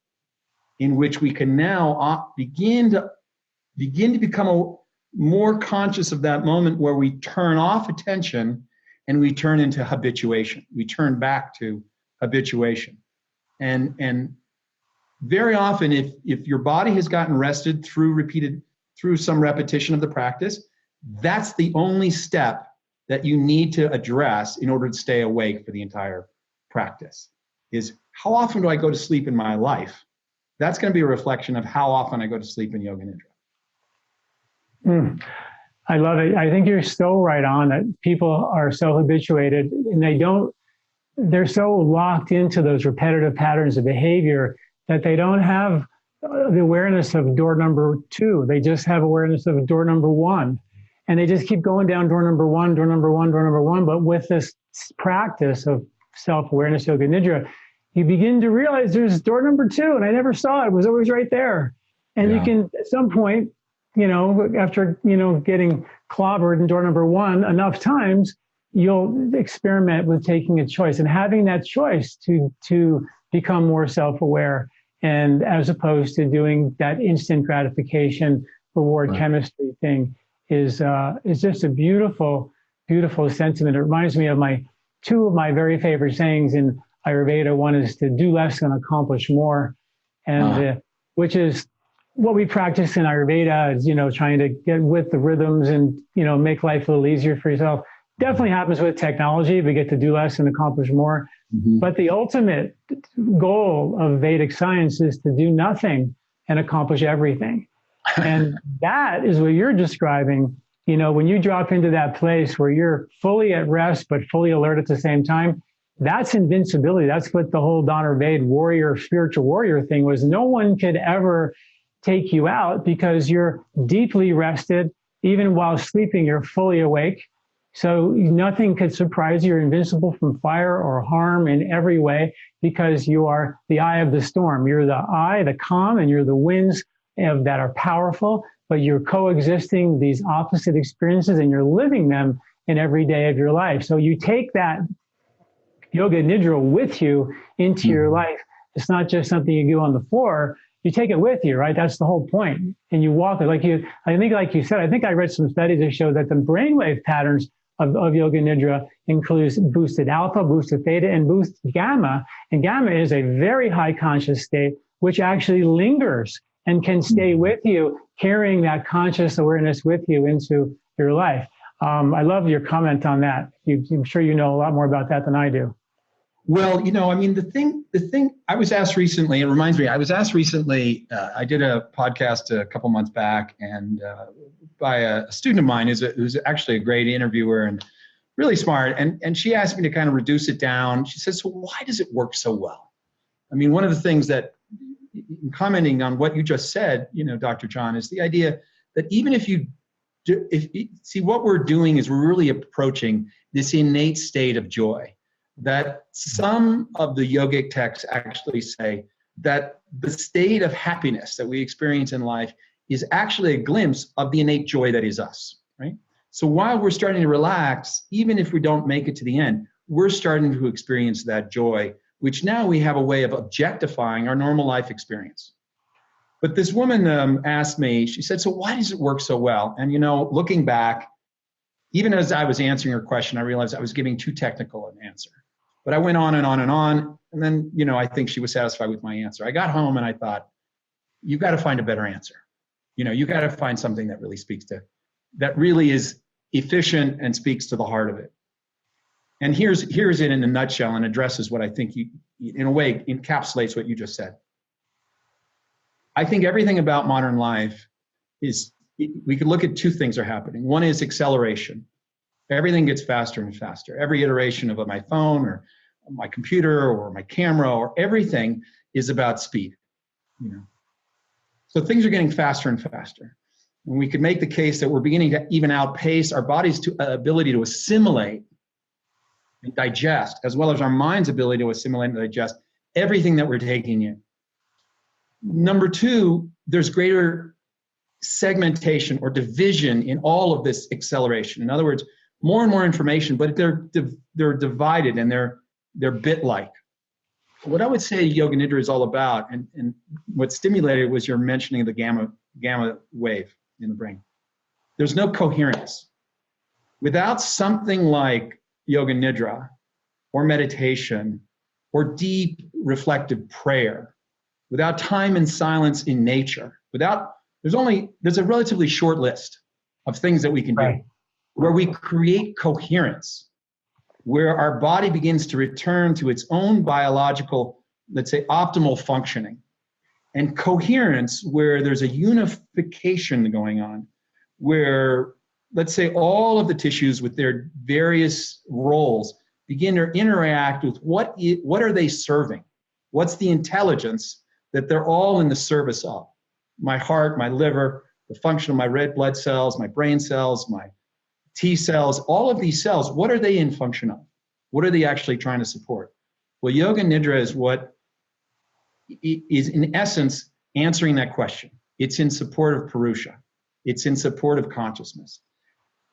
Speaker 2: in which we can now begin to become more conscious of that moment where we turn off attention and we turn into habituation. We turn back to habituation. And very often, if your body has gotten rested through some repetition of the practice, that's the only step that you need to address in order to stay awake for the entire practice. Is how often do I go to sleep in my life? That's going to be a reflection of how often I go to sleep in Yoga Nidra.
Speaker 1: I love it. I think you're so right on that. People are so habituated and they're so locked into those repetitive patterns of behavior that they don't have the awareness of door number 2. They just have awareness of door number 1. And they just keep going down door number 1, door number 1, door number 1. But with this practice of self-awareness, Yoga Nidra, you begin to realize there's door number 2, and I never saw it. It was always right there. And you can, at some point, after, getting clobbered in door number 1 enough times, you'll experiment with taking a choice and having that choice to become more self-aware, and as opposed to doing that instant gratification reward chemistry thing is just a beautiful, beautiful sentiment. It reminds me of two of my very favorite sayings in Ayurveda. One is to do less and accomplish more, and which is what we practice in Ayurveda is, trying to get with the rhythms and, make life a little easier for yourself. Definitely happens with technology. We get to do less and accomplish more. Mm-hmm. But the ultimate goal of Vedic science is to do nothing and accomplish everything. And that is what you're describing. When you drop into that place where you're fully at rest, but fully alert at the same time, that's invincibility. That's what the whole Donner Vade warrior, spiritual warrior thing was. No one could ever take you out because you're deeply rested. Even while sleeping, you're fully awake. So nothing could surprise you. You're invincible from fire or harm in every way because you are the eye of the storm. You're the eye, the calm, and you're the winds that are powerful, but you're coexisting these opposite experiences and you're living them in every day of your life. So you take that Yoga Nidra with you into your life. It's not just something you do on the floor. You take it with you, right? That's the whole point. And you walk it like you said, I think I read some studies that show that the brainwave patterns of Yoga Nidra includes boosted alpha, boosted theta, and boosted gamma. And gamma is a very high conscious state, which actually lingers and can stay with you, carrying that conscious awareness with you into your life. I love your comment on that. I'm sure you know a lot more about that than I do.
Speaker 2: Well, the thing I was asked recently, it reminds me, I I did a podcast a couple months back and by a student of mine who's actually a great interviewer and really smart. And she asked me to kind of reduce it down. She said, so why does it work so well? One of the things that, commenting on what you just said, Dr. John, is the idea that even if see what we're doing is we're really approaching this innate state of joy. That some of the yogic texts actually say that the state of happiness that we experience in life is actually a glimpse of the innate joy that is us, right? So while we're starting to relax, even if we don't make it to the end, we're starting to experience that joy, which now we have a way of objectifying our normal life experience. But this woman asked me, she said, so why does it work so well? And looking back, even as I was answering her question, I realized I was giving too technical an answer. But I went on and on and on. And then, I think she was satisfied with my answer. I got home and I thought, you've got to find a better answer. You got to find something that really is efficient and speaks to the heart of it. And here's it in a nutshell and addresses what I think in a way, encapsulates what you just said. I think everything about modern life we could look at two things are happening. One is acceleration. Everything gets faster and faster. Every iteration of my phone or my computer or my camera or everything is about speed. So things are getting faster and faster. And we could make the case that we're beginning to even outpace our body's ability to assimilate and digest, as well as our mind's ability to assimilate and digest everything that we're taking in. Number two, there's greater segmentation or division in all of this acceleration. In other words, more and more information, but they're divided and they're bit-like. What I would say Yoga Nidra is all about, and what stimulated was your mentioning of the gamma wave in the brain. There's no coherence. Without something like Yoga Nidra or meditation or deep reflective prayer, without time and silence in nature, there's a relatively short list of things that we can do where we create coherence, where our body begins to return to its own biological, let's say, optimal functioning. And coherence, where there's a unification going on, where, let's say, all of the tissues with their various roles begin to interact with what are they serving? What's the intelligence that they're all in the service of? My heart, my liver, the function of my red blood cells, my brain cells, my T cells, all of these cells, what are they in function of? What are they actually trying to support? Well, Yoga Nidra is what is in essence answering that question. It's in support of Purusha. It's in support of consciousness.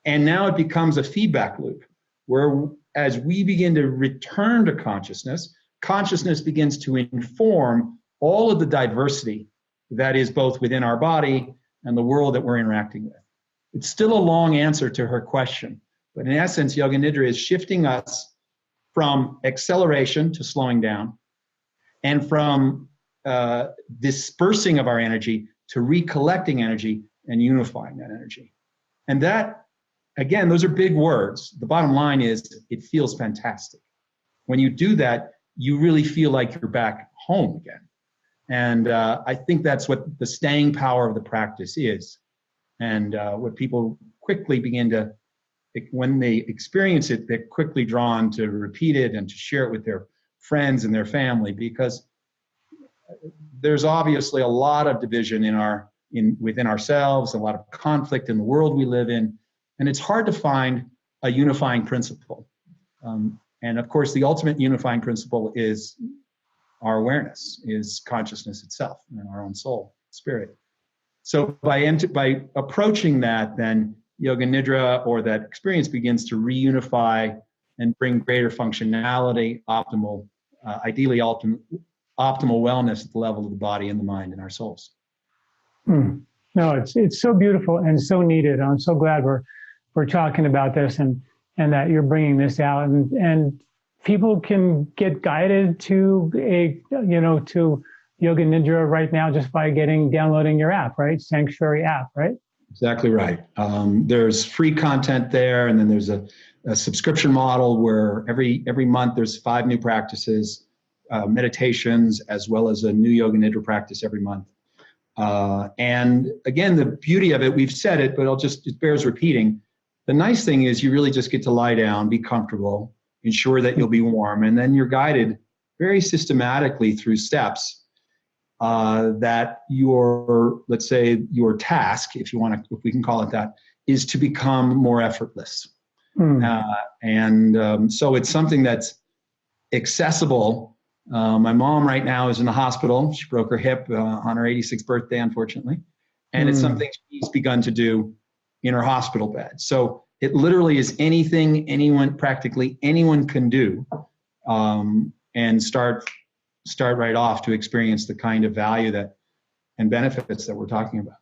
Speaker 2: And now it becomes a feedback loop where as we begin to return to consciousness, consciousness begins to inform all of the diversity that is both within our body and the world that we're interacting with. It's still a long answer to her question, but in essence, Yoga Nidra is shifting us from acceleration to slowing down, and from dispersing of our energy to recollecting energy and unifying that energy. And that, again, those are big words. The bottom line is it feels fantastic. When you do that, you really feel like you're back home again. And I think that's what the staying power of the practice is. And what people quickly begin to, when they experience it, they're quickly drawn to repeat it and to share it with their friends and their family, because there's obviously a lot of division within ourselves, a lot of conflict in the world we live in, and it's hard to find a unifying principle. And of course, the ultimate unifying principle is our awareness, is consciousness itself, and our own soul, spirit. So by approaching that, then Yoga Nidra, or that experience, begins to reunify and bring greater functionality, ideally optimal wellness at the level of the body and the mind and our souls.
Speaker 1: No, it's so beautiful and so needed. I'm so glad we're talking about this and that you're bringing this out, and people can get guided to to Yoga Nidra right now just by downloading your app, right? Sanctuary app, right?
Speaker 2: Exactly right. There's free content there, and then there's a subscription model where every month there's 5 new practices, meditations, as well as a new Yoga Nidra practice every month. And again, the beauty of it, we've said it, but it bears repeating. The nice thing is you really just get to lie down, be comfortable, ensure that you'll be warm, and then you're guided very systematically through steps that let's say your task, if we can call it that, is to become more effortless. So it's something that's accessible. My mom right now is in the hospital. She broke her hip on her 86th birthday, unfortunately. And it's something she's begun to do in her hospital bed. So it literally is anything practically anyone can do, and start right off to experience the kind of value and benefits that we're talking about.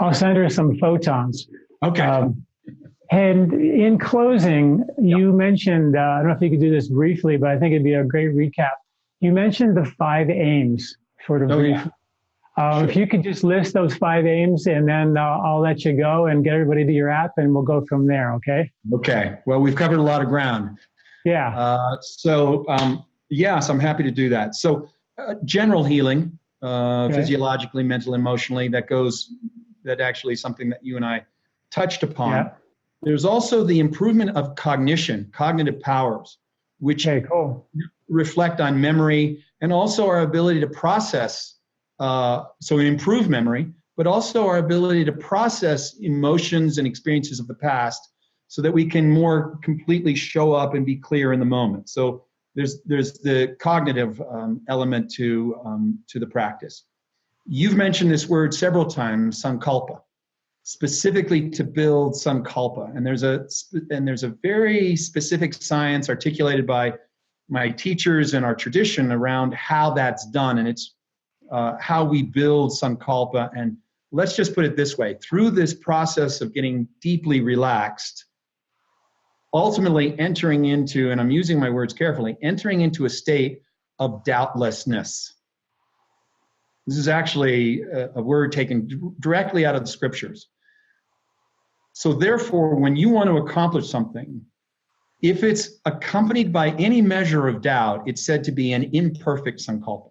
Speaker 1: I'll send her some photons.
Speaker 2: Okay.
Speaker 1: And in closing, you mentioned, I don't know if you could do this briefly, but I think it'd be a great recap. You mentioned the 5 aims, sort of briefly. Sure. If you could just list those 5 aims, and then I'll let you go and get everybody to your app, and we'll go from there, okay?
Speaker 2: Okay. Well, we've covered a lot of ground.
Speaker 1: Yeah.
Speaker 2: So I'm happy to do that. So general healing, physiologically, mentally, emotionally, that actually is something that you and I touched upon. There's also the improvement of cognition, cognitive powers, which reflect on memory and also our ability to process. So improve memory, but also our ability to process emotions and experiences of the past so that we can more completely show up and be clear in the moment. So there's the cognitive element to the practice. You've mentioned this word several times, sankalpa, specifically to build sankalpa. And there's a very specific science articulated by my teachers and our tradition around how that's done. And it's how we build sankalpa. And let's just put it this way, through this process of getting deeply relaxed, ultimately entering into, and I'm using my words carefully, entering into a state of doubtlessness. This is actually a word taken directly out of the scriptures. So therefore, when you want to accomplish something, if it's accompanied by any measure of doubt, it's said to be an imperfect sankalpa.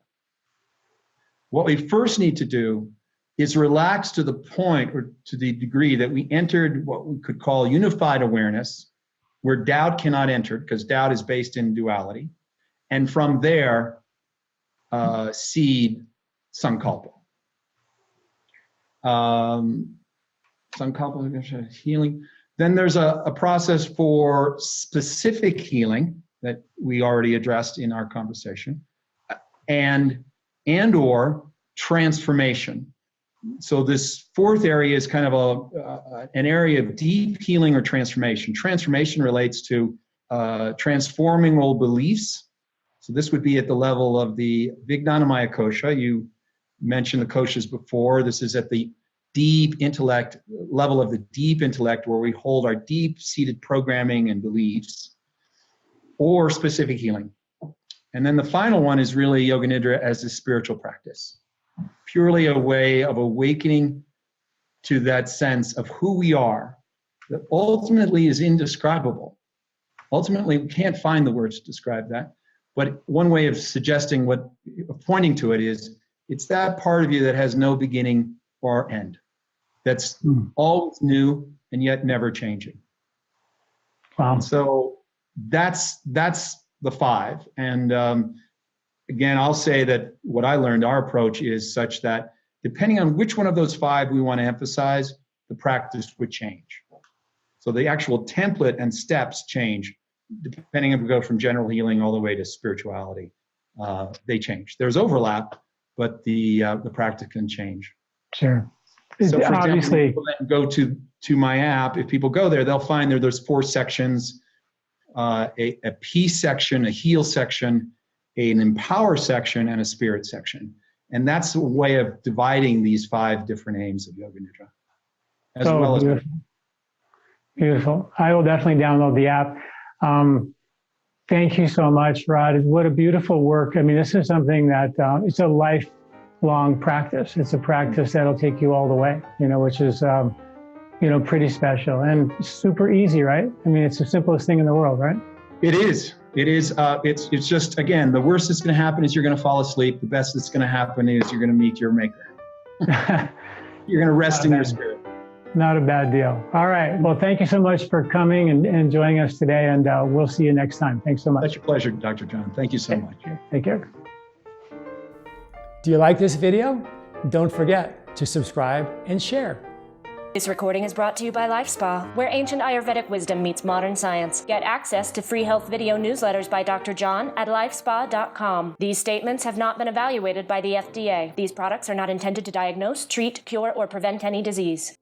Speaker 2: What we first need to do is relax to the point or to the degree that we entered what we could call unified awareness, where doubt cannot enter because doubt is based in duality. And from there, seed sankalpa. Sankalpa, healing. Then there's a process for specific healing that we already addressed in our conversation, and or transformation. So this fourth area is kind of an area of deep healing or transformation. Transformation relates to transforming old beliefs. So this would be at the level of the Vijnanamaya kosha. You mentioned the koshas before. This is at the deep intellect, level of the deep intellect, where we hold our deep-seated programming and beliefs, or specific healing. And then the final one is really Yoga Nidra as a spiritual practice, purely a way of awakening to that sense of who we are that ultimately is indescribable. Ultimately, we can't find the words to describe that, but one way of suggesting pointing to it is, it's that part of you that has no beginning or end, that's always new and yet never changing.
Speaker 1: Wow.
Speaker 2: And so that's the five. And again, I'll say that what I learned, our approach is such that depending on which one of those five we want to emphasize, the practice would change. So the actual template and steps change depending if we go from general healing all the way to spirituality. They change. There's overlap, but the practice can change.
Speaker 1: Sure.
Speaker 2: So for
Speaker 1: obviously,
Speaker 2: example, go to my app. If people go there, they'll find there's 4 sections, a peace section, a heal section, an empower section, and a spirit section. And that's a way of dividing these 5 different aims of Yoga Nidra.
Speaker 1: Beautiful. I will definitely download the app. Thank you so much, Rod. What a beautiful work. I mean, this is something that it's a lifelong practice. It's a practice that'll take you all the way, which is, pretty special and super easy, right? I mean, it's the simplest thing in the world, right?
Speaker 2: It is. It's just, again, the worst that's going to happen is you're going to fall asleep. The best that's going to happen is you're going to meet your maker. You're going to rest in your spirit.
Speaker 1: Not a bad deal. All right. Well, thank you so much for coming and joining us today, and we'll see you next time. Thanks so much.
Speaker 2: Such a pleasure, Dr. John. Thank you so much.
Speaker 1: Take care.
Speaker 3: Do you like this video? Don't forget to subscribe and share.
Speaker 4: This recording is brought to you by LifeSpa, where ancient Ayurvedic wisdom meets modern science. Get access to free health video newsletters by Dr. John at lifespa.com. These statements have not been evaluated by the FDA. These products are not intended to diagnose, treat, cure, or prevent any disease.